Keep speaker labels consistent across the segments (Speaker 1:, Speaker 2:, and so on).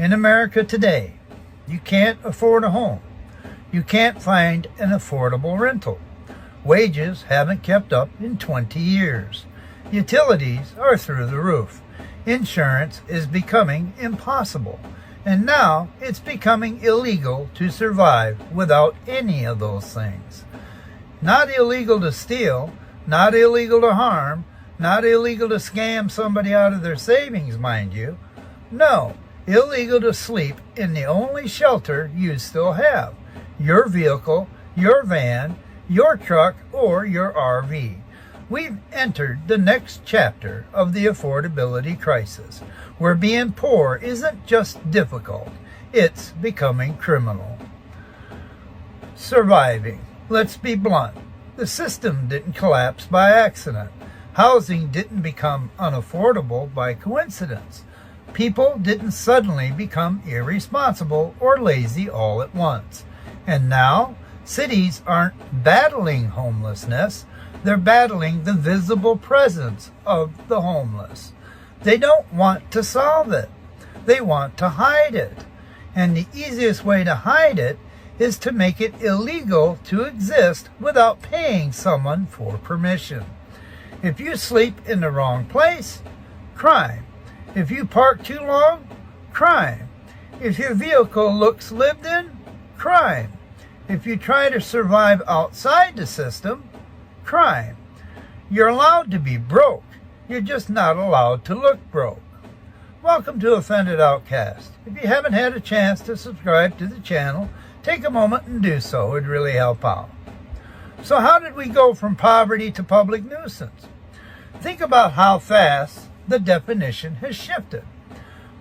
Speaker 1: In America today, you can't afford a home. You can't find an affordable rental. Wages haven't kept up in 20 years. Utilities are through the roof. Insurance is becoming impossible. And now it's becoming illegal to survive without any of those things. Not illegal to steal, not illegal to harm, not illegal to scam somebody out of their savings, mind you. No, illegal to sleep in the only shelter you still have. Your vehicle, your van, your truck, or your RV. We've entered the next chapter of the affordability crisis, where being poor isn't just difficult, it's becoming criminal. Surviving. Let's be blunt. The system didn't collapse by accident. Housing didn't become unaffordable by coincidence. People didn't suddenly become irresponsible or lazy all at once. And now, cities aren't battling homelessness, they're battling the visible presence of the homeless. They don't want to solve it. They want to hide it. And the easiest way to hide it is to make it illegal to exist without paying someone for permission. If you sleep in the wrong place, crime. If you park too long, crime. If your vehicle looks lived in, crime. If you try to survive outside the system, crime. You're allowed to be broke. You're just not allowed to look broke. Welcome to Offended Outcast. If you haven't had a chance to subscribe to the channel, take a moment and do so. It'd really help out. So how did we go from poverty to public nuisance? Think about how fast the definition has shifted.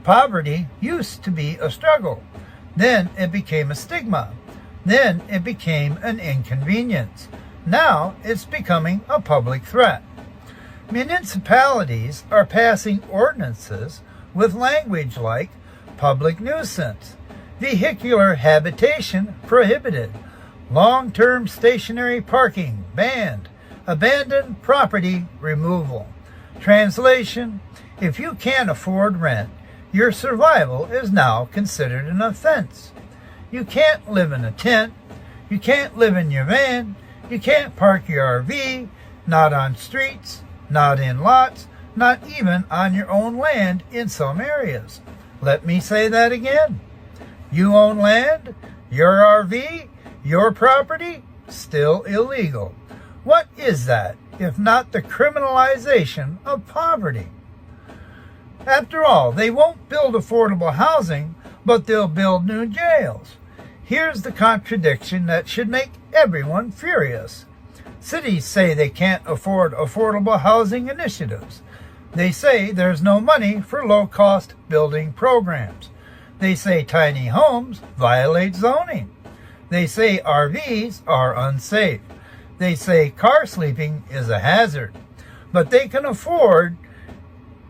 Speaker 1: Poverty used to be a struggle. Then it became a stigma. Then it became an inconvenience. Now it's becoming a public threat. Municipalities are passing ordinances with language like public nuisance, vehicular habitation prohibited, long-term stationary parking banned, abandoned property removal. Translation: if you can't afford rent, your survival is now considered an offense. You can't live in a tent. You can't live in your van. You can't park your RV, not on streets, not in lots, not even on your own land in some areas. Let me say that again. You own land, your RV, your property, still illegal. What is that if not the criminalization of poverty? After all, they won't build affordable housing, but they'll build new jails. Here's the contradiction that should make everyone furious. Cities say they can't afford affordable housing initiatives. They say there's no money for low-cost building programs. They say tiny homes violate zoning. They say RVs are unsafe. They say car sleeping is a hazard. But they can afford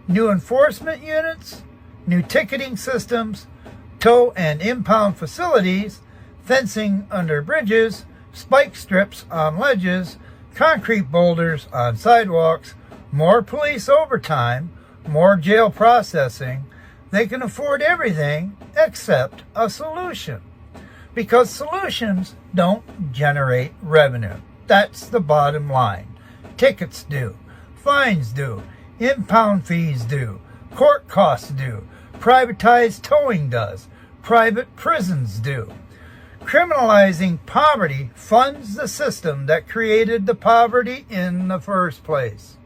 Speaker 1: new enforcement units, new ticketing systems, tow and impound facilities, fencing under bridges, spike strips on ledges, concrete boulders on sidewalks, more police overtime, more jail processing. They can afford everything except a solution. Because solutions don't generate revenue. That's the bottom line. Tickets do. Fines do. Impound fees do. Court costs do. Privatized towing does. Private prisons do. Criminalizing poverty funds the system that created the poverty in the first place.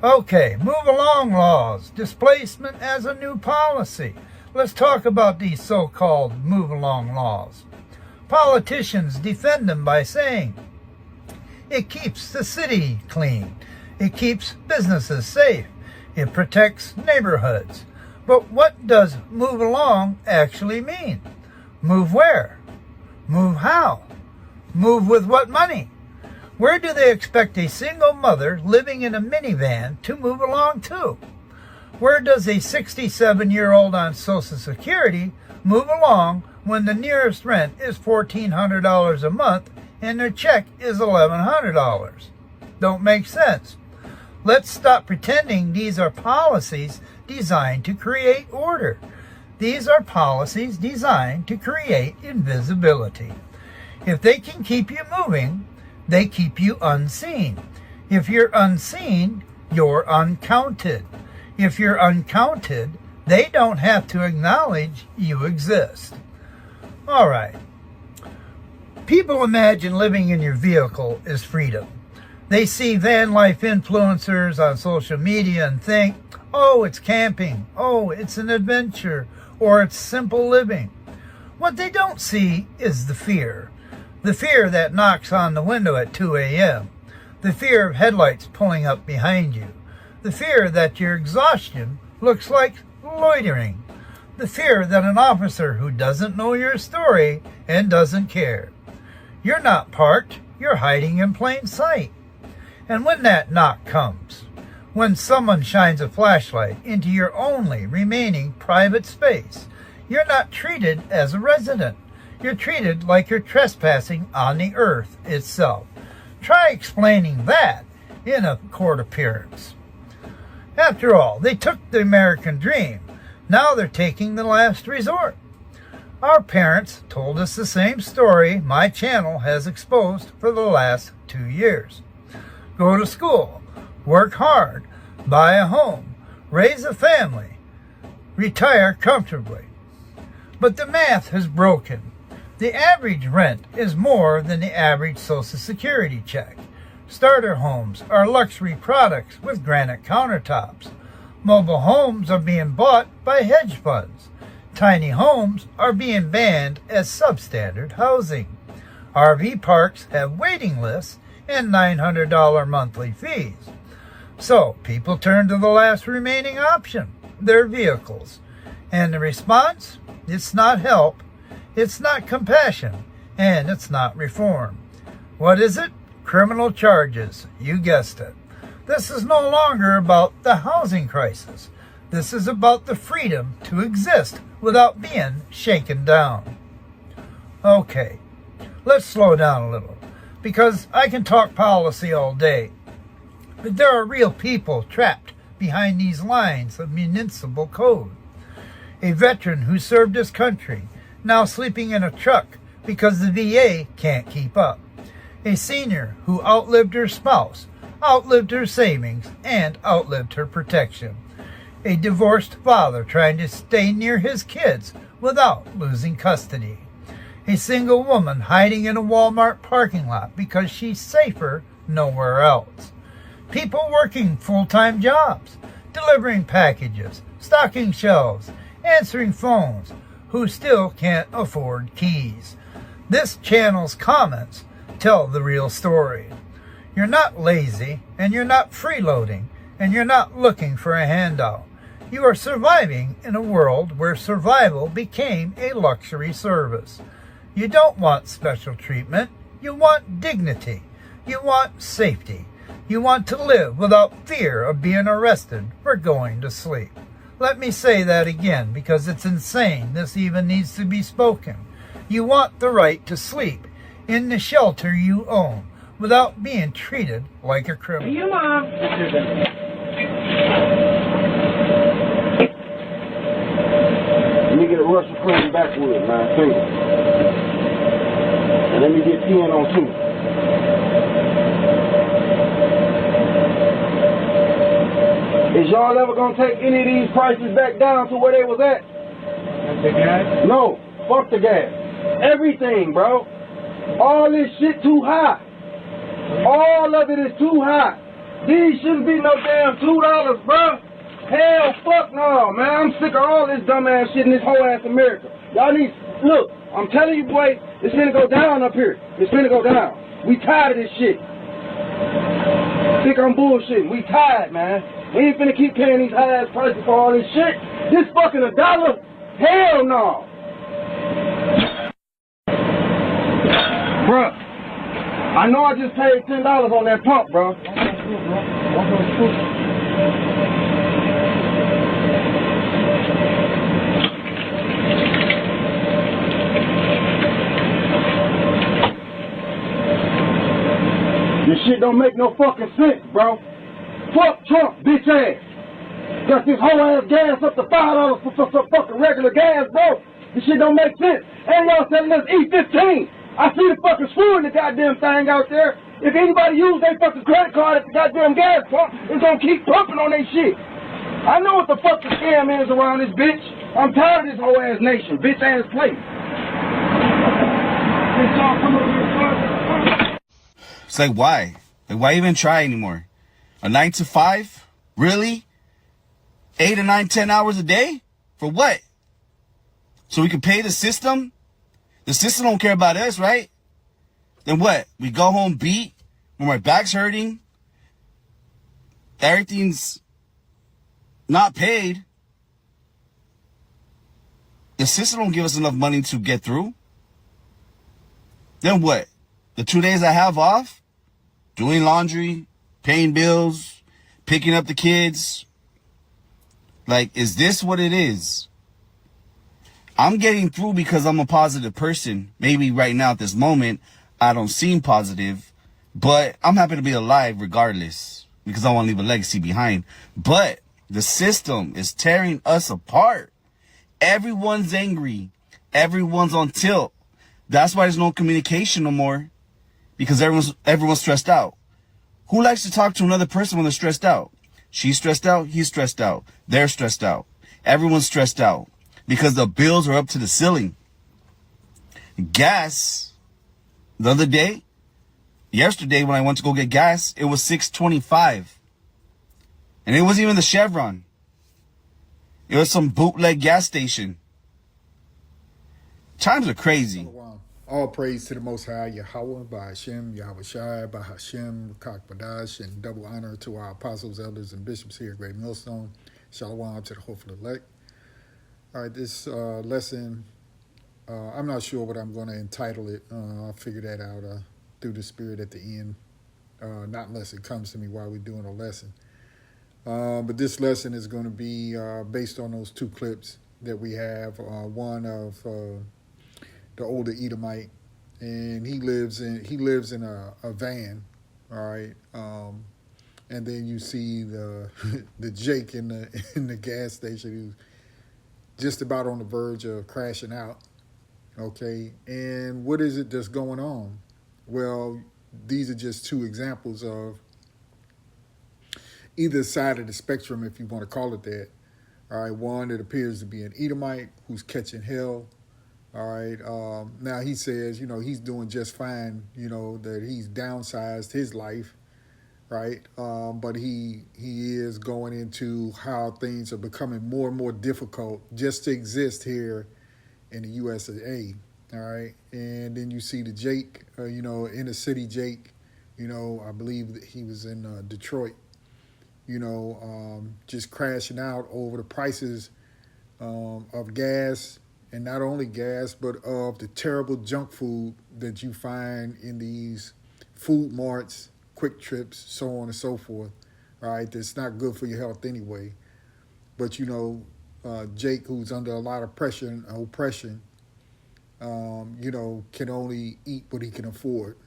Speaker 1: Okay, move along laws. Displacement as a new policy. Let's talk about these so-called move along laws. Politicians defend them by saying, it keeps the city clean. It keeps businesses safe. It protects neighborhoods. But what does move along actually mean? Move where? Move how? Move with what money? Where do they expect a single mother living in a minivan to move along to? Where does a 67-year-old on Social Security move along when the nearest rent is $1,400 a month and their check is $1,100? Don't make sense. Let's stop pretending these are policies designed to create order. These are policies designed to create invisibility. If they can keep you moving, they keep you unseen. If you're unseen, you're uncounted. If you're uncounted, they don't have to acknowledge you exist. All right. People imagine living in your vehicle is freedom. They see van life influencers on social media and think, oh, it's camping, oh, it's an adventure, or it's simple living. What they don't see is the fear. The fear that knocks on the window at 2 a.m. The fear of headlights pulling up behind you. The fear that your exhaustion looks like loitering. The fear that an officer who doesn't know your story and doesn't care. You're not parked, you're hiding in plain sight. And when that knock comes, when someone shines a flashlight into your only remaining private space, you're not treated as a resident. You're treated like you're trespassing on the earth itself. Try explaining that in a court appearance. After all, they took the American dream. Now they're taking the last resort. Our parents told us the same story my channel has exposed for the last 2 years. Go to school, work hard, buy a home, raise a family, retire comfortably. But the math has broken. The average rent is more than the average Social Security check. Starter homes are luxury products with granite countertops. Mobile homes are being bought by hedge funds. Tiny homes are being banned as substandard housing. RV parks have waiting lists and $900 monthly fees. So people turn to the last remaining option, their vehicles. And the response? It's not help, it's not compassion, and it's not reform. What is it? Criminal charges. You guessed it. This is no longer about the housing crisis. This is about the freedom to exist without being shaken down. Okay, let's slow down a little, because I can talk policy all day. But there are real people trapped behind these lines of municipal code. A veteran who served his country, now sleeping in a truck because the VA can't keep up. A senior who outlived her spouse, outlived her savings, and outlived her protection. A divorced father trying to stay near his kids without losing custody. A single woman hiding in a Walmart parking lot because she's safer nowhere else. People working full-time jobs, delivering packages, stocking shelves, answering phones, who still can't afford keys. This channel's comments tell the real story. You're not lazy, and you're not freeloading, and you're not looking for a handout. You are surviving in a world where survival became a luxury service. You don't want special treatment. You want dignity. You want safety. You want to live without fear of being arrested for going to sleep. Let me say that again, because it's insane this even needs to be spoken. You want the right to sleep in the shelter you own without being treated like a criminal.
Speaker 2: You, Mom.
Speaker 3: Let me get a Russian cream backwood, man. Finger. And let me get 10 on 2. Is y'all ever gonna take any of these prices back down to where they was at?
Speaker 2: The gas?
Speaker 3: No, fuck the gas. Everything, bro. All this shit too high. All of it is too high. These shouldn't be no damn $2, bro. Hell, fuck no, man. I'm sick of all this dumbass shit in this whole ass America. Y'all need, look, I'm telling you, boy, it's gonna go down up here. It's gonna go down. We tired of this shit. Think I'm bullshitting. We tired, man. We ain't finna keep paying these high ass prices for all this shit. This fucking $1? Hell no. Bruh, I know I just paid $10 on that pump, bro. This shit don't make no fucking sense, bro. Fuck Trump, bitch ass. Got this whole ass gas up to $5 for some fucking regular gas, bro. This shit don't make sense. And y'all selling us E15. I see the fucking screw in the goddamn thing out there. If anybody use their fucking credit card at the goddamn gas pump, it's gonna keep pumping on their shit. I know what the fuck the scam is around this bitch. I'm tired of this whole ass nation, bitch ass place.
Speaker 4: It's like, why? Like, why even try anymore? A 9 to 5? Really? 8 or 9, 10 hours a day? For what? So we can pay the system? The system don't care about us, right? Then what? We go home beat when my back's hurting. Everything's not paid. The system don't give us enough money to get through. Then what? The 2 days I have off? Doing laundry, paying bills, picking up the kids. Like, is this what it is? I'm getting through because I'm a positive person. Maybe right now at this moment, I don't seem positive, but I'm happy to be alive regardless because I want to leave a legacy behind. But the system is tearing us apart. Everyone's angry. Everyone's on tilt. That's why there's no communication no more, because everyone's stressed out. Who likes to talk to another person when they're stressed out? She's stressed out. He's stressed out. They're stressed out. Everyone's stressed out because the bills are up to the ceiling. Gas, the other day, yesterday when I went to go get gas, it was $6.25. And it wasn't even the Chevron. It was some bootleg gas station. Times are crazy.
Speaker 5: All praise to the Most High, Yahweh, by Hashem, Yahweh Shai, by Hashem, Kak Badash, and double honor to our apostles, elders, and bishops here at Great Millstone. Shalom to the hopeful elect. All right, this lesson, I'm not sure what I'm going to entitle it. I'll figure that out through the Spirit at the end, not unless it comes to me while we're doing a lesson. But this lesson is going to be based on those two clips that we have. One of the older Edomite, and he lives in a van, all right. And then you see the the Jake in the gas station who's just about on the verge of crashing out. Okay, and what is it that's going on? Well, these are just two examples of either side of the spectrum, if you want to call it that. All right, one that appears to be an Edomite who's catching hell. All right, now he says, he's doing just fine, that he's downsized his life, right? But he is going into how things are becoming more and more difficult just to exist here in the USA, all right? And then you see the Jake, inner city Jake, I believe that he was in Detroit, just crashing out over the prices of gas, and not only gas, but of the terrible junk food that you find in these food marts, quick trips, so on and so forth, all right? That's not good for your health anyway. But, Jake, who's under a lot of pressure and oppression, can only eat what he can afford,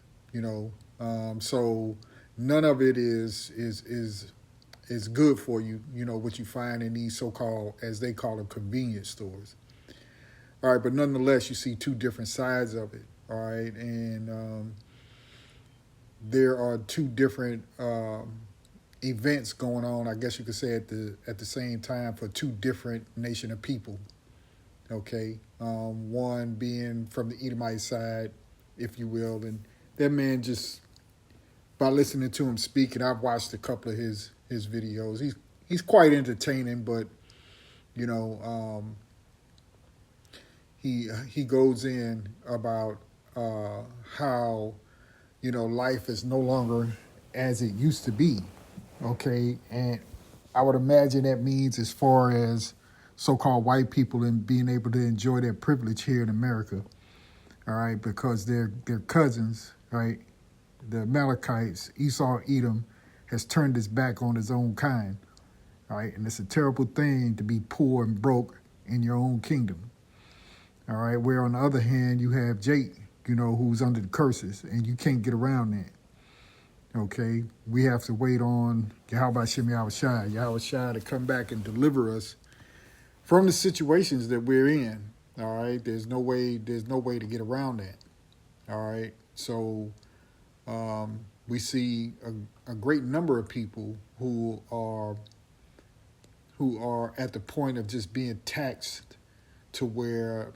Speaker 5: so none of it is good for you, what you find in these so-called, as they call them, convenience stores. All right, but nonetheless, you see two different sides of it, all right? And there are two different events going on, I guess you could say, at the same time for two different nation of people, okay? One being from the Edomite side, if you will, and that man just, by listening to him speak, and I've watched a couple of his videos, he's quite entertaining, but, he goes in about how, life is no longer as it used to be, okay? And I would imagine that means as far as so-called white people and being able to enjoy their privilege here in America, all right, because their cousins, right, the Amalekites, Esau, Edom, has turned his back on his own kind, all right? And it's a terrible thing to be poor and broke in your own kingdom. All right, where on the other hand, you have Jake, who's under the curses, and you can't get around that. Okay, we have to wait on Yahweh Shem Yahweh Shai to come back and deliver us from the situations that we're in. All right, there's no way to get around that. All right, so we see a great number of people who are at the point of just being taxed to where,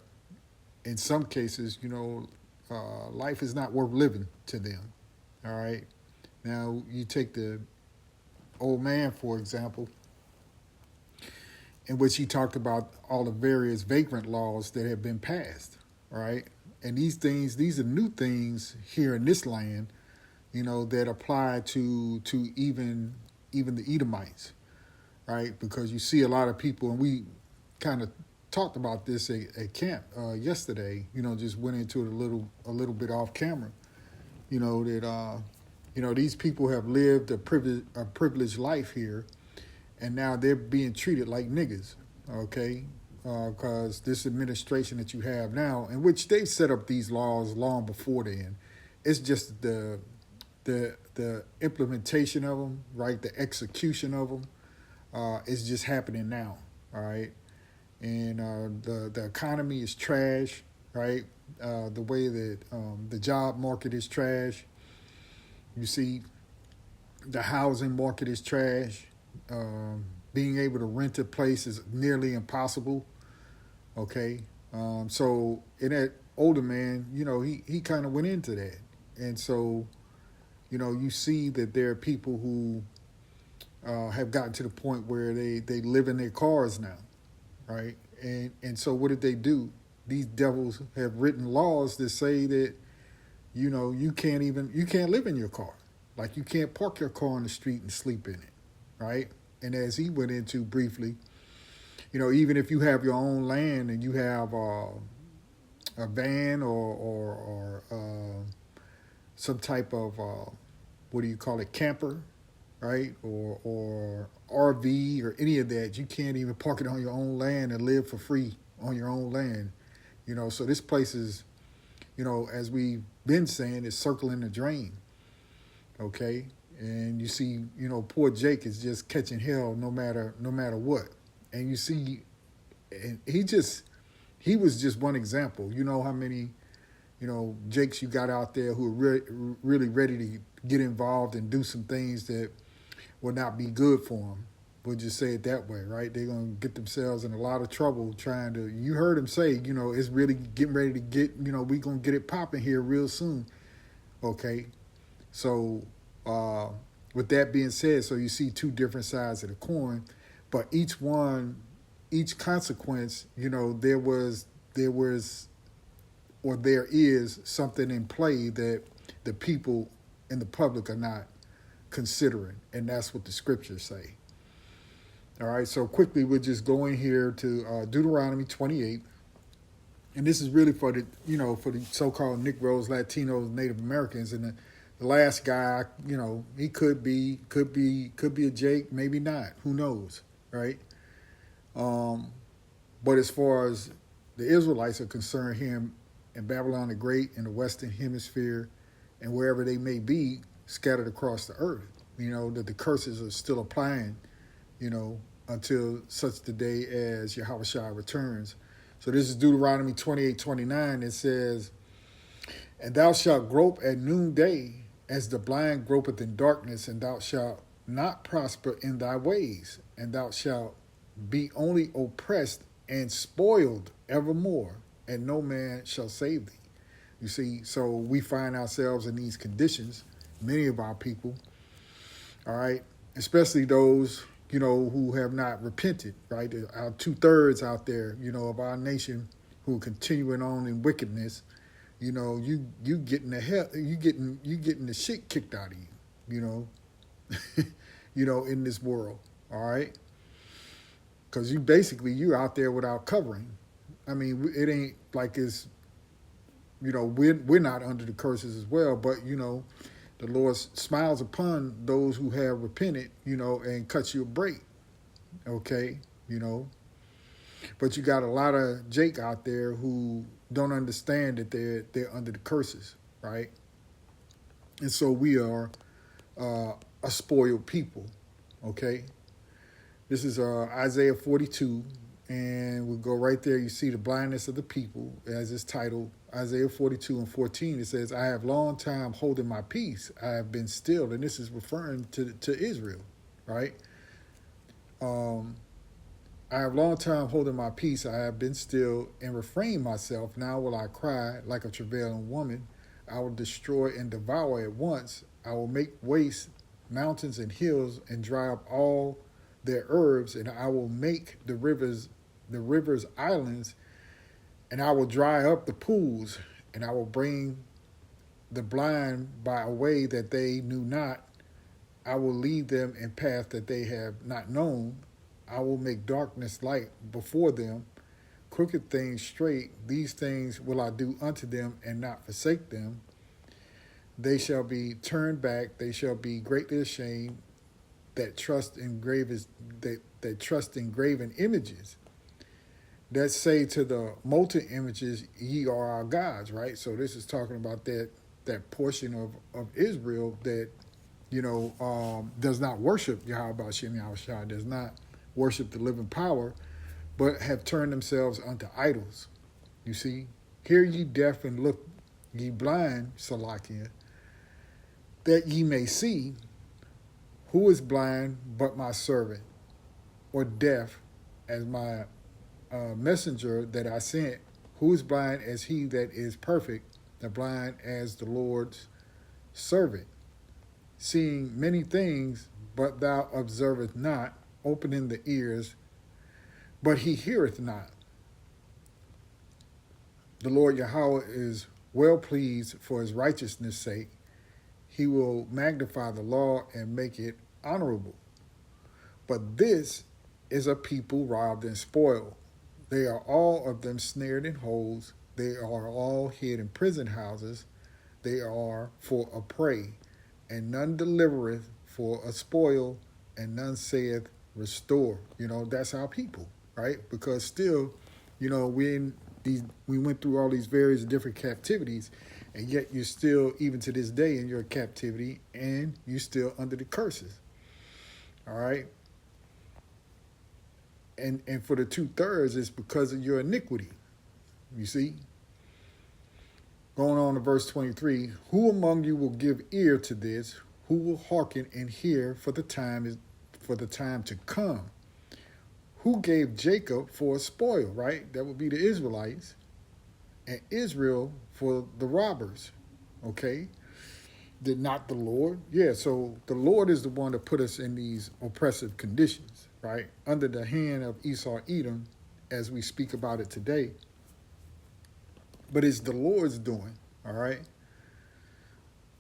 Speaker 5: in some cases, life is not worth living to them. All right, now you take the old man, for example, in which he talked about all the various vagrant laws that have been passed, right? And these are new things here in this land, that apply to even the Edomites, right? Because you see a lot of people, and we kind of talked about this at camp yesterday. Just went into it a little bit off camera. That these people have lived a privileged life here, and now they're being treated like niggas, okay? Because this administration that you have now, in which they set up these laws long before then, it's just the implementation of them, right? The execution of them is just happening now, all right? And the economy is trash, right? The way that the job market is trash. You see, the housing market is trash. Being able to rent a place is nearly impossible. Okay, so in that older man, he kind of went into that, and so you see that there are people who have gotten to the point where they live in their cars now, right? And so what did they do? These devils have written laws that say that you can't live in your car. Like, you can't park your car on the street and sleep in it, right? And as he went into briefly, even if you have your own land and you have a van or some type of camper, right? Or RV or any of that, you can't even park it on your own land and live for free on your own land. So this place is, as we've been saying, is circling the drain. Okay, and you see, poor Jake is just catching hell no matter what. And you see, and he was just one example. You know how many, Jakes you got out there who are really ready to get involved and do some things that will not be good for them. We'll just say it that way, right? They're going to get themselves in a lot of trouble trying to, you heard him say, it's really getting ready to get, we're going to get it popping here real soon. Okay. So with that being said, so you see two different sides of the coin, but each consequence, there is something in play that the people in the public are not considering, and that's what the scriptures say. All right, so quickly we're just going here to Deuteronomy 28, and this is really for the so-called Negroes, Latinos, Native Americans, and the last guy, he could be a Jake, maybe not, who knows, right? But as far as the Israelites are concerned, here in Babylon the Great, in the Western Hemisphere, and wherever they may be scattered across the earth, that the curses are still applying, until such the day as Yahweh Shai returns. So this is Deuteronomy 28:29. It says, "And thou shalt grope at noonday, as the blind gropeth in darkness, and thou shalt not prosper in thy ways, and thou shalt be only oppressed and spoiled evermore, and no man shall save thee." You see, so we find ourselves in these conditions, many of our people, all right, especially those, who have not repented, right? Our 2/3 out there, of our nation who are continuing on in wickedness, you getting the hell, you getting the shit kicked out of you, in this world, all right? Because you're out there without covering. I mean, it ain't like it's, we're not under the curses as well, but, the Lord smiles upon those who have repented, and cuts you a break, okay, But you got a lot of Jake out there who don't understand that they're under the curses, right? And so we are a spoiled people. Okay, this is Isaiah 42, and we'll go right there. You see the blindness of the people as it's titled. Isaiah 42 and 14, it says, I have long time holding my peace. I have been still. And this is referring to Israel, right? I have long time holding my peace. I have been still and refrained myself. Now will I cry like a travailing woman. I will destroy and devour at once. I will make waste mountains and hills and dry up all their herbs. And I will make the rivers islands, and I will dry up the pools, and I will bring the blind by a way that they knew not. I will lead them in path that they have not known. I will make darkness light before them, crooked things straight. These things will I do unto them and not forsake them. They shall be turned back. They shall be greatly ashamed that trust in graven images, that say to the molten images, ye are our gods, right? So this is talking about that portion of Israel that, does not worship Yahweh Shem Yahushua, does not worship the living power, but have turned themselves unto idols. You see, hear ye deaf and look ye blind, Salakia, that ye may see. Who is blind but my servant, or deaf as my messenger that I sent? Who is blind as he that is perfect, the blind as the Lord's servant? Seeing many things, but thou observest not, opening the ears, but he heareth not. The Lord Yahweh is well pleased for his righteousness' sake. He will magnify the law and make it honorable. But this is a people robbed and spoiled. They are all of them snared in holes. They are all hid in prison houses. They are for a prey, and none delivereth for a spoil, and none saith restore. That's our people, right? Because still, we went through all these various different captivities, and yet you're still, even to this day, in your captivity, and you're still under the curses. All right? And for the 2/3, it's because of your iniquity. You see? Going on to verse 23, who among you will give ear to this? Who will hearken and hear for the time to come? Who gave Jacob for a spoil, right? That would be the Israelites, and Israel for the robbers. Okay? Did not the Lord? Yeah, so the Lord is the one that put us in these oppressive conditions, right? Under the hand of Esau Edom, as we speak about it today. But it's the Lord's doing, all right?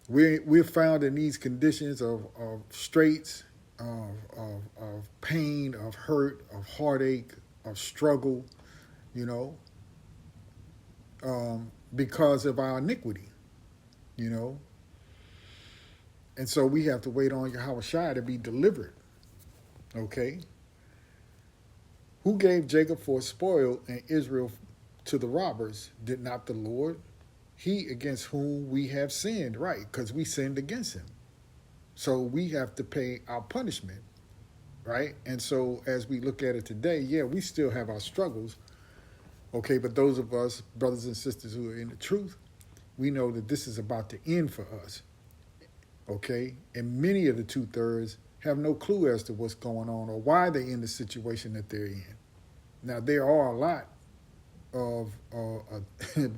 Speaker 5: We're found in these conditions of straits, of pain, of hurt, of heartache, of struggle, because of our iniquity, And so we have to wait on Yahweh Shai to be delivered, okay? Who gave Jacob for a spoil and Israel to the robbers? Did not the Lord? He against whom we have sinned, right? Because we sinned against him. So we have to pay our punishment, right? And so as we look at it today, yeah, we still have our struggles, okay? But those of us, brothers and sisters who are in the truth, we know that this is about to end for us, okay? And many of the 2/3 have no clue as to what's going on or why they're in the situation that they're in. Now, there are a lot of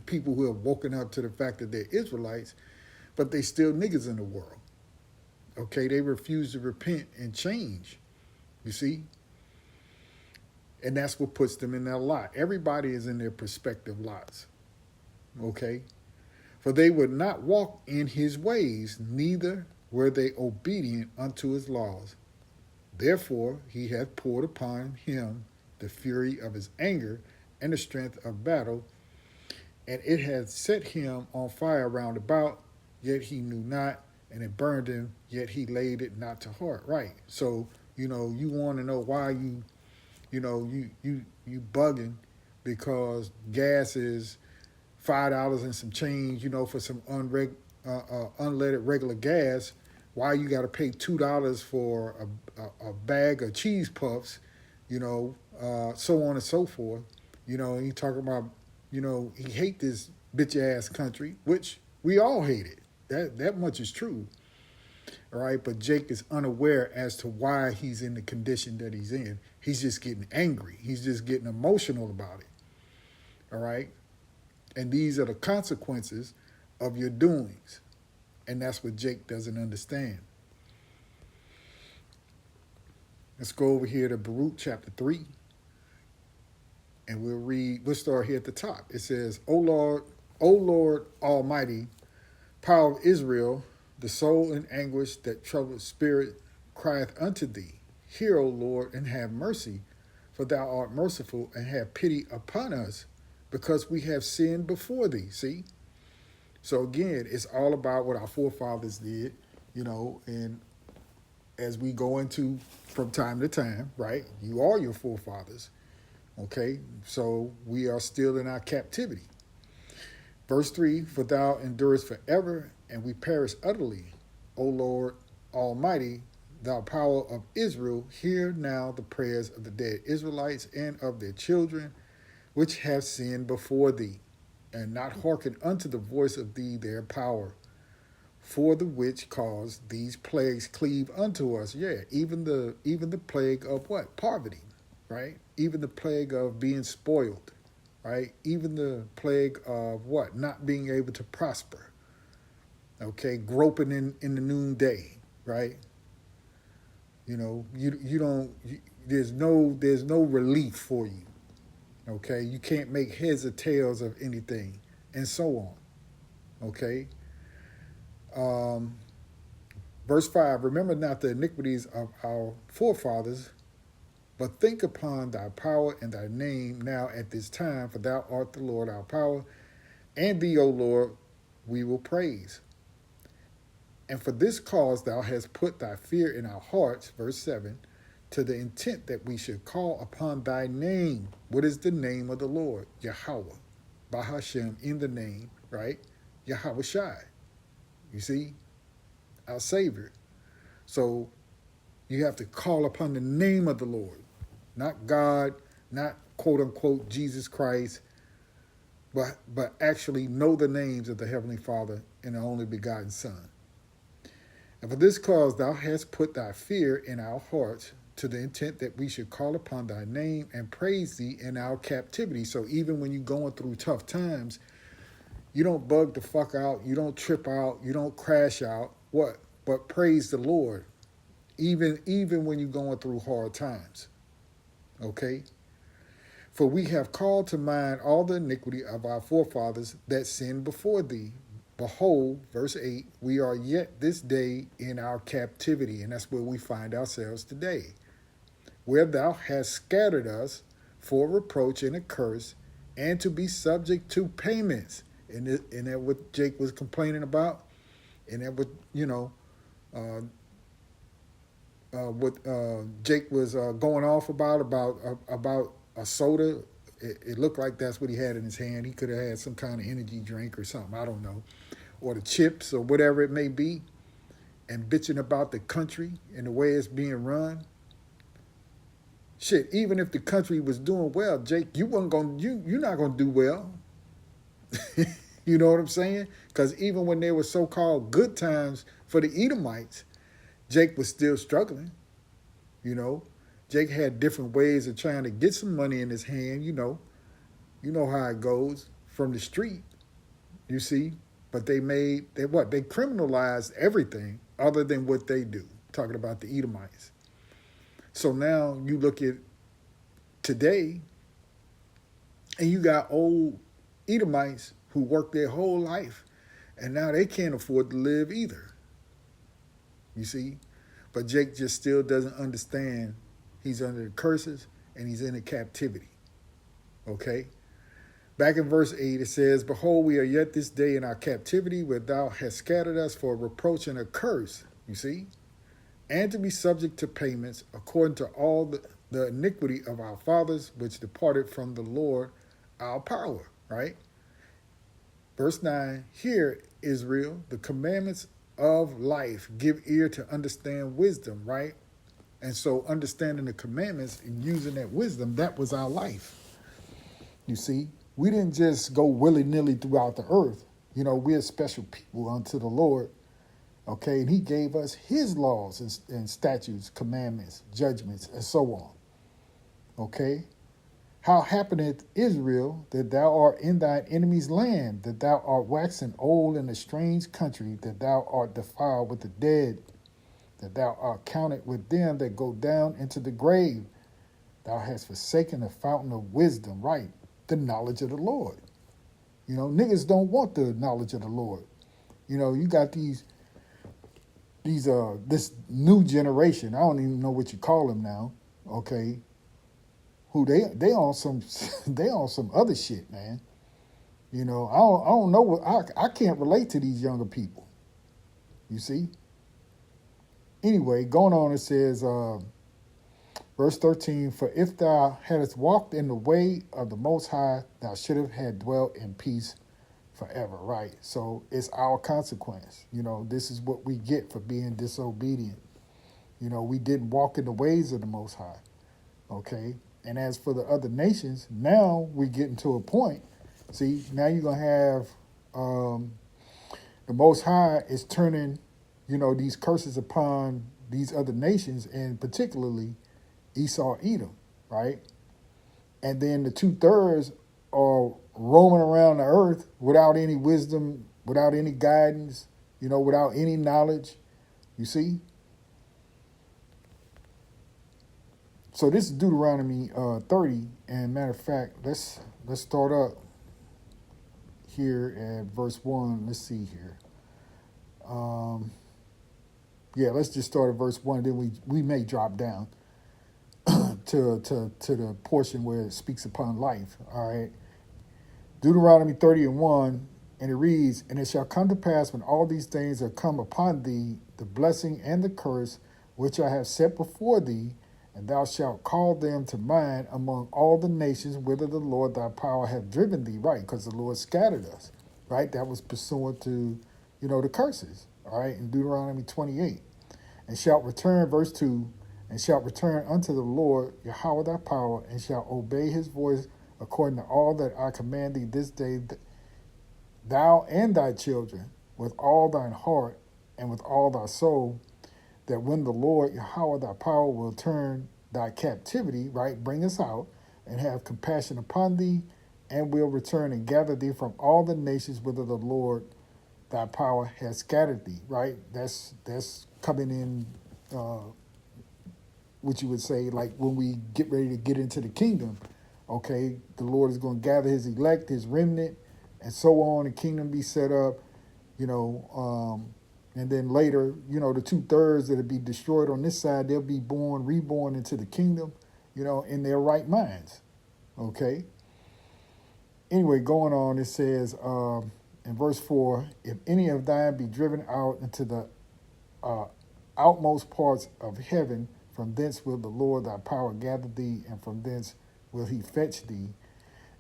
Speaker 5: people who have woken up to the fact that they're Israelites, but they still niggas in the world. Okay, they refuse to repent and change, you see? And that's what puts them in their lot. Everybody is in their prospective lots, okay? For they would not walk in his ways, neither were they obedient unto his laws. Therefore he hath poured upon him the fury of his anger and the strength of battle, and it hath set him on fire round about, yet he knew not, and it burned him, yet he laid it not to heart. Right. So, you want to know why you bugging because gas is $5 and some change, for some unleaded regular gas, why you got to pay $2 for a bag of cheese puffs, so on and so forth. And he talking about, he hate this bitch ass country, which we all hate it. That much is true. All right, but Jake is unaware as to why he's in the condition that he's in. He's just getting angry. He's just getting emotional about it. All right, and these are the consequences of your doings, and that's what Jake doesn't understand. Let's go over here to Baruch chapter 3, and we'll start here at the top. It says, O Lord Almighty, power of Israel, the soul in anguish that troubled spirit crieth unto thee. Hear, O Lord, and have mercy, for thou art merciful, and have pity upon us, because we have sinned before thee. See? So again, it's all about what our forefathers did, and as we go into from time to time, right? You are your forefathers, okay? So we are still in our captivity. Verse 3, for thou endurest forever, and we perish utterly. O Lord Almighty, thou power of Israel, hear now the prayers of the dead Israelites and of their children, which have sinned before thee, and not hearken unto the voice of thee their power. For the which cause these plagues cleave unto us. Yeah, even the plague of what? Poverty, right? Even the plague of being spoiled, right? Even the plague of what? Not being able to prosper. Okay, groping in the noonday, right? There's no relief for you. Okay, you can't make heads or tails of anything, and so on. Okay. Verse 5, remember not the iniquities of our forefathers, but think upon thy power and thy name now at this time, for thou art the Lord our power, and thee, O Lord, we will praise. And for this cause thou hast put thy fear in our hearts, verse 7, to the intent that we should call upon thy name. What is the name of the Lord? Yahweh. Bahashem, in the name, right? Yahweh Shai. You see? Our Savior. So you have to call upon the name of the Lord. Not God, not quote unquote Jesus Christ, but actually know the names of the Heavenly Father and the only begotten Son. And for this cause thou hast put thy fear in our hearts, to the intent that we should call upon thy name and praise thee in our captivity. So even when you're going through tough times, you don't bug the fuck out, you don't trip out, you don't crash out. What? But praise the Lord, even when you're going through hard times. Okay? For we have called to mind all the iniquity of our forefathers that sinned before thee. Behold, verse 8, we are yet this day in our captivity, and that's where we find ourselves today, where thou hast scattered us for reproach and a curse, and to be subject to payments. And that what Jake was complaining about, and that what Jake was going off about a soda. It looked like that's what he had in his hand. He could have had some kind of energy drink or something, I don't know, or the chips or whatever it may be, and bitching about the country and the way it's being run. Shit, even if the country was doing well, Jake, you're not gonna do well. You know what I'm saying? Because even when there were so-called good times for the Edomites, Jake was still struggling. Jake had different ways of trying to get some money in his hand. You know how it goes from the street. You see, but they criminalized everything other than what they do. Talking about the Edomites. So now you look at today, and you got old Edomites who worked their whole life, and now they can't afford to live either. You see? But Jake just still doesn't understand he's under the curses and he's in a captivity. Okay? Back in verse 8, it says, behold, we are yet this day in our captivity, where thou hast scattered us for a reproach and a curse. You see? And to be subject to payments according to all the iniquity of our fathers, which departed from the Lord our power. Right? Verse 9, hear, Israel, the commandments of life. Give ear to understand wisdom, right? And so understanding the commandments and using that wisdom, that was our life. You see, we didn't just go willy-nilly throughout the earth. We're special people unto the Lord. Okay, and he gave us his laws and statutes, commandments, judgments, and so on. Okay? How happeneth Israel that thou art in thine enemy's land, that thou art waxen old in a strange country, that thou art defiled with the dead, that thou art counted with them that go down into the grave. Thou hast forsaken the fountain of wisdom, right? The knowledge of the Lord. Niggas don't want the knowledge of the Lord. You got this new generation. I don't even know what you call them now. Okay, who they on some they on some other shit, man. I don't know what I can't relate to these younger people. You see. Anyway, going on, it says, verse 13, for if thou hadst walked in the way of the Most High, thou should have had dwelt in peace forever, right? So it's our consequence. This is what we get for being disobedient. We didn't walk in the ways of the Most High, okay? And as for the other nations, now we're getting to a point. See, now you're going to have the Most High is turning these curses upon these other nations, and particularly Esau, Edom, right? And then the 2/3 are roaming around the earth without any wisdom, without any guidance, without any knowledge. You see? So this is Deuteronomy 30, and matter of fact, let's start up here at verse 1. Let's see here. Let's just start at verse 1, then we may drop down to the portion where it speaks upon life. All right. Deuteronomy 30:1, and it reads, and it shall come to pass when all these things are come upon thee, the blessing and the curse which I have set before thee, and thou shalt call them to mind among all the nations whither the Lord thy power hath driven thee, right? Because the Lord scattered us, right? That was pursuant to, the curses, all right, in Deuteronomy 28. And shalt return, verse 2, and shalt return unto the Lord Yahweh thy power, and shalt obey his voice according to all that I command thee this day, thou and thy children, with all thine heart and with all thy soul, that when the Lord Yahweh thy power will turn thy captivity, right, bring us out, and have compassion upon thee, and will return and gather thee from all the nations whither the Lord thy power has scattered thee, right? That's coming in, what you would say, like when we get ready to get into the kingdom, okay, the Lord is going to gather his elect, his remnant, and so on, the kingdom be set up, and then later, the 2/3 that'll be destroyed on this side, they'll be reborn into the kingdom, in their right minds, okay? Anyway, going on, it says in verse 4, if any of thine be driven out into the outmost parts of heaven, from thence will the Lord thy power gather thee, and from thence will he fetch thee.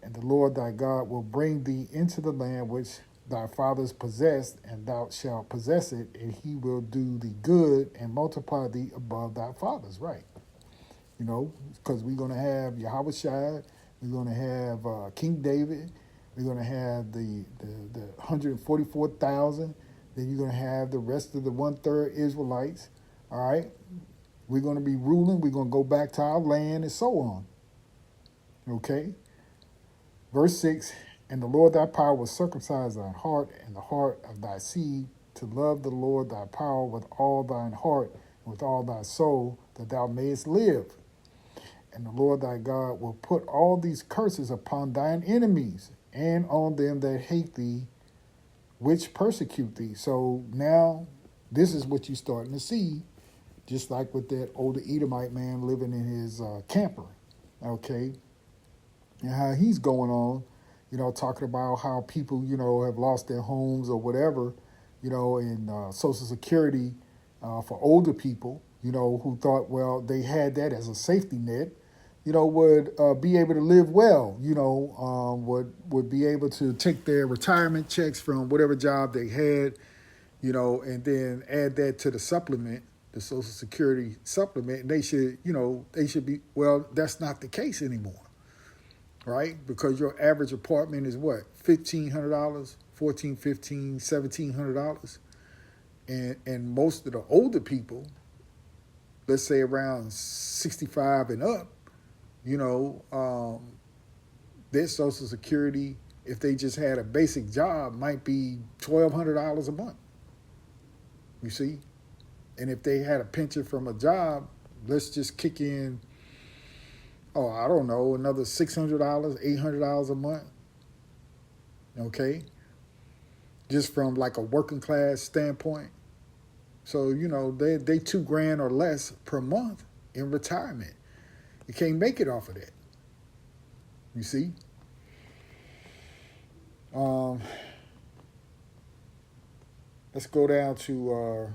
Speaker 5: And the Lord thy God will bring thee into the land which thy fathers possessed, and thou shalt possess it, and he will do thee good and multiply thee above thy fathers, right? Because we're going to have Yahweh Shai, we're going to have King David, we're going to have the 144,000, then you're going to have the rest of the 1/3 Israelites, all right? We're going to be ruling, we're going to go back to our land, and so on, okay? Verse 6, and the Lord thy power will circumcise thine heart and the heart of thy seed, to love the Lord thy power with all thine heart and with all thy soul, that thou mayest live. And the Lord thy God will put all these curses upon thine enemies and on them that hate thee, which persecute thee. So now this is what you're starting to see, just like with that older Edomite man living in his camper, okay? And how he's going on, talking about how people, have lost their homes or whatever, and Social Security for older people, who thought, well, they had that as a safety net, would be able to live well, would be able to take their retirement checks from whatever job they had, and then add that to the supplement, the Social Security supplement, and they should be, well, that's not the case anymore, right? Because your average apartment is what, $1,500, $1,400, $1,500, $1,700, and most of the older people, let's say around 65 and up, their Social Security, if they just had a basic job, might be $1,200 a month. You see? And if they had a pension from a job, let's just kick in, I don't know, another $600, $800 a month. Okay? Just from like a working class standpoint. So, they $2,000 or less per month in retirement. You can't make it off of that. You see? Let's go down to,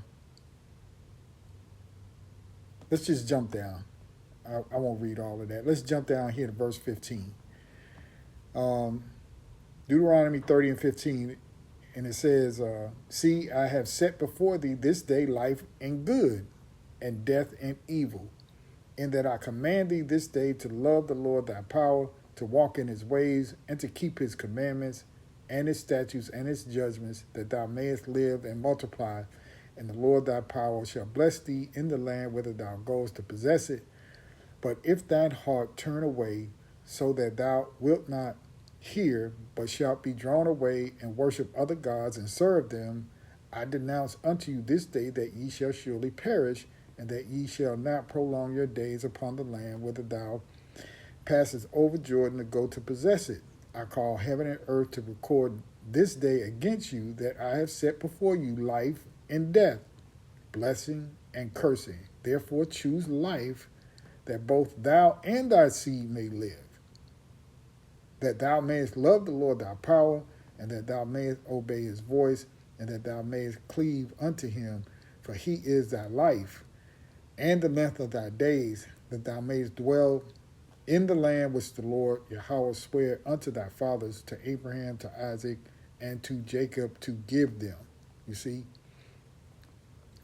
Speaker 5: let's just jump down. I won't read all of that. Let's jump down here to verse 15. Deuteronomy 30 and 15, and it says, see, I have set before thee this day life and good, and death and evil, in that I command thee this day to love the Lord thy power, to walk in his ways, and to keep his commandments, and his statutes, and his judgments, that thou mayest live and multiply. And the Lord thy power shall bless thee in the land whither thou goest to possess it. But if thine heart turn away, so that thou wilt not hear, but shalt be drawn away and worship other gods and serve them, I denounce unto you this day that ye shall surely perish, and that ye shall not prolong your days upon the land whither thou passest over Jordan to go to possess it. I call heaven and earth to record this day against you that I have set before you life and death, blessing and cursing. Therefore choose life, that both thou and thy seed may live, that thou mayest love the Lord thy power, and that thou mayest obey his voice, and that thou mayest cleave unto him, for he is thy life, and the length of thy days, that thou mayest dwell in the land which the Lord Yahweh sware unto thy fathers, to Abraham, to Isaac, and to Jacob, to give them. You see?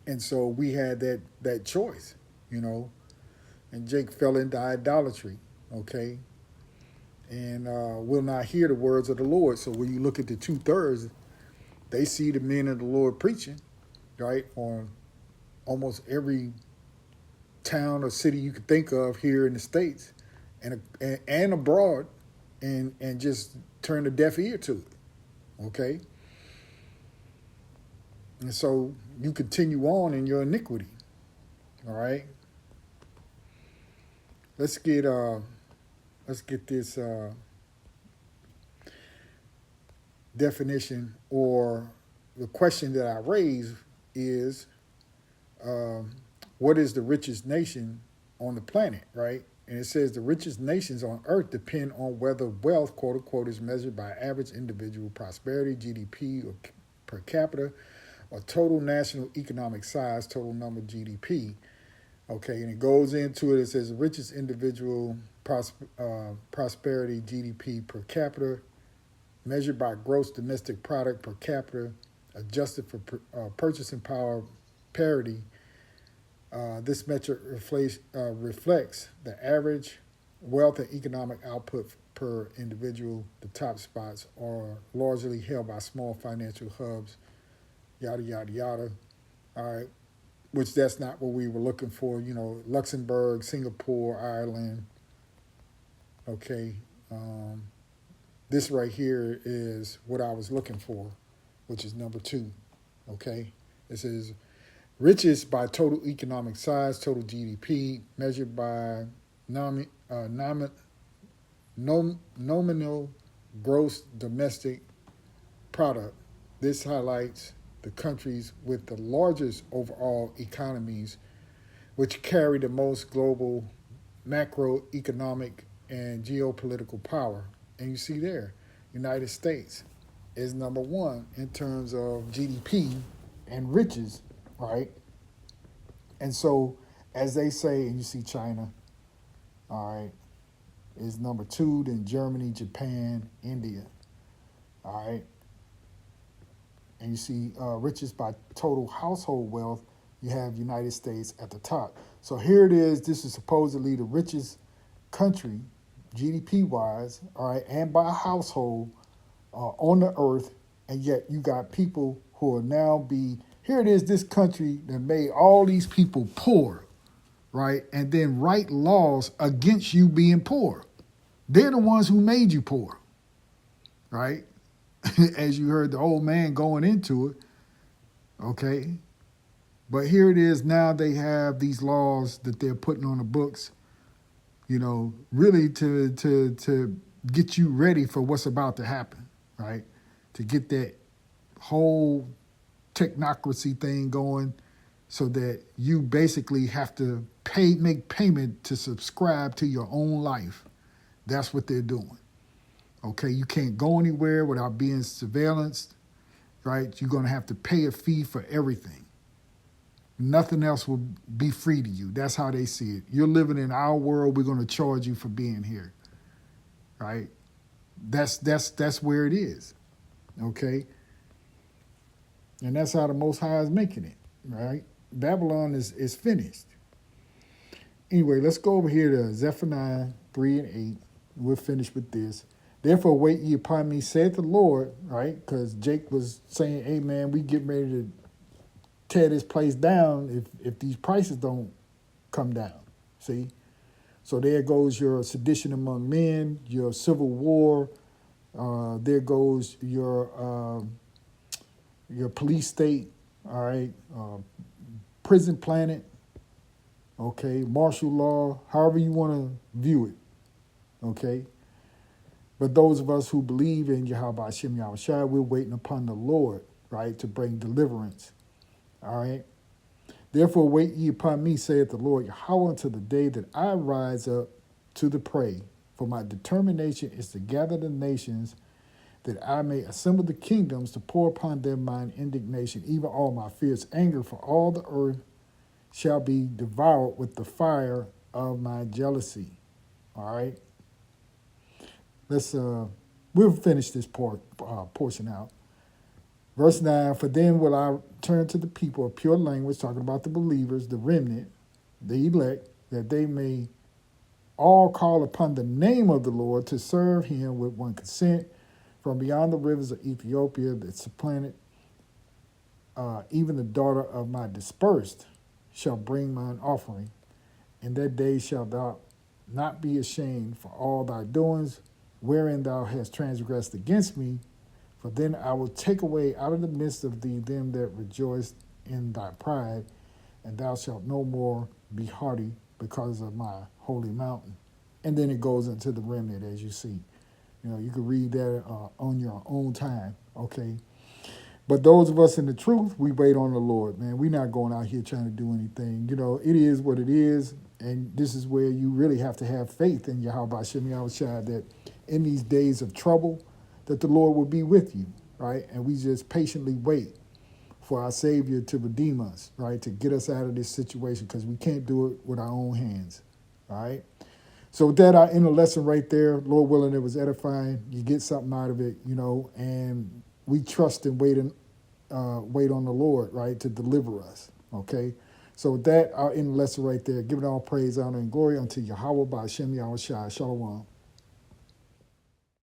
Speaker 5: And so we had that choice, and Jake fell into idolatry, okay? And will not hear the words of the Lord. So when you look at the 2/3, they see the men of the Lord preaching, right, on almost every town or city you could think of here in the States and abroad, and just turn a deaf ear to it, okay? And so you continue on in your iniquity, all right? Let's get this definition, or the question that I raise is, what is the richest nation on the planet, right? And it says the richest nations on earth depend on whether wealth, quote unquote, is measured by average individual prosperity, GDP, or per capita, or total national economic size, total number GDP. Okay, and it goes into it. It says the richest individual prosperity, GDP per capita, measured by gross domestic product per capita, adjusted for purchasing power parity. This metric reflects the average wealth and economic output per individual. The top spots are largely held by small financial hubs, yada, yada, yada. All right, which that's not what we were looking for. Luxembourg, Singapore, Ireland. Okay, this right here is what I was looking for, which is number 2. Okay, it says richest by total economic size, total GDP, measured by nominal gross domestic product. This highlights the countries with the largest overall economies, which carry the most global macroeconomic and geopolitical power. And you see there, United States is number 1 in terms of GDP and riches, right? And so, as they say, and you see China, all right, is number 2, then Germany, Japan, India, all right? And you see riches by total household wealth, you have United States at the top. So here it is. This is supposedly the richest country, GDP-wise, all right, and by household on the earth. And yet you got people who will now be, here it is, this country that made all these people poor, right? And then write laws against you being poor. They're the ones who made you poor, right? As you heard the old man going into it, okay? But here it is, now they have these laws that they're putting on the books, you know, really to get you ready for what's about to happen, right? To get that whole technocracy thing going so that you basically have to make payment to subscribe to your own life. That's what they're doing. Okay, you can't go anywhere without being surveillanced, right? You're going to have to pay a fee for everything. Nothing else will be free to you. That's how they see it. You're living in our world. We're going to charge you for being here, right? That's where it is, okay? And that's how the Most High is making it, right? Babylon is finished. Anyway, let's go over here to Zephaniah 3 and 8. We're finished with this. Therefore, wait ye upon me, saith the Lord, right? Because Jake was saying, hey, man, we get ready to tear this place down if these prices don't come down. See? So there goes your sedition among men, your civil war. There goes your police state, all right? Prison planet, okay? Martial law, however you want to view it, okay? But those of us who believe in Yahweh Hashem Yahushua, we're waiting upon the Lord, right, to bring deliverance. All right? Therefore, wait ye upon me, saith the Lord Yahweh, until the day that I rise up to the prey. For my determination is to gather the nations, that I may assemble the kingdoms, to pour upon them mine indignation, even all my fierce anger, for all the earth shall be devoured with the fire of my jealousy. All right? We'll finish this portion out. Verse 9, for then will I turn to the people of pure language, talking about the believers, the remnant, the elect, that they may all call upon the name of the Lord to serve him with one consent from beyond the rivers of Ethiopia that supplanted even the daughter of my dispersed shall bring mine offering. In that day shalt thou not be ashamed for all thy doings, wherein thou hast transgressed against me, for then I will take away out of the midst of thee them that rejoice in thy pride, and thou shalt no more be haughty because of my holy mountain. And then it goes into the remnant, as you see. You know, you can read that on your own time, okay? But those of us in the truth, we wait on the Lord, man. We're not going out here trying to do anything. You know, it is what it is, and this is where you really have to have faith in Yahweh Shem Yahushua, that in these days of trouble, that the Lord will be with you, right? And we just patiently wait for our Savior to redeem us, right? To get us out of this situation, because we can't do it with our own hands, all right? So with that, I end the lesson right there. Lord willing, it was edifying. You get something out of it, you know, and we trust and wait on the Lord, right, to deliver us, okay? So with that, I'll end the lesson right there. Giving all praise, honor, and glory unto Yahweh by Hashem Yahushua. Shalom.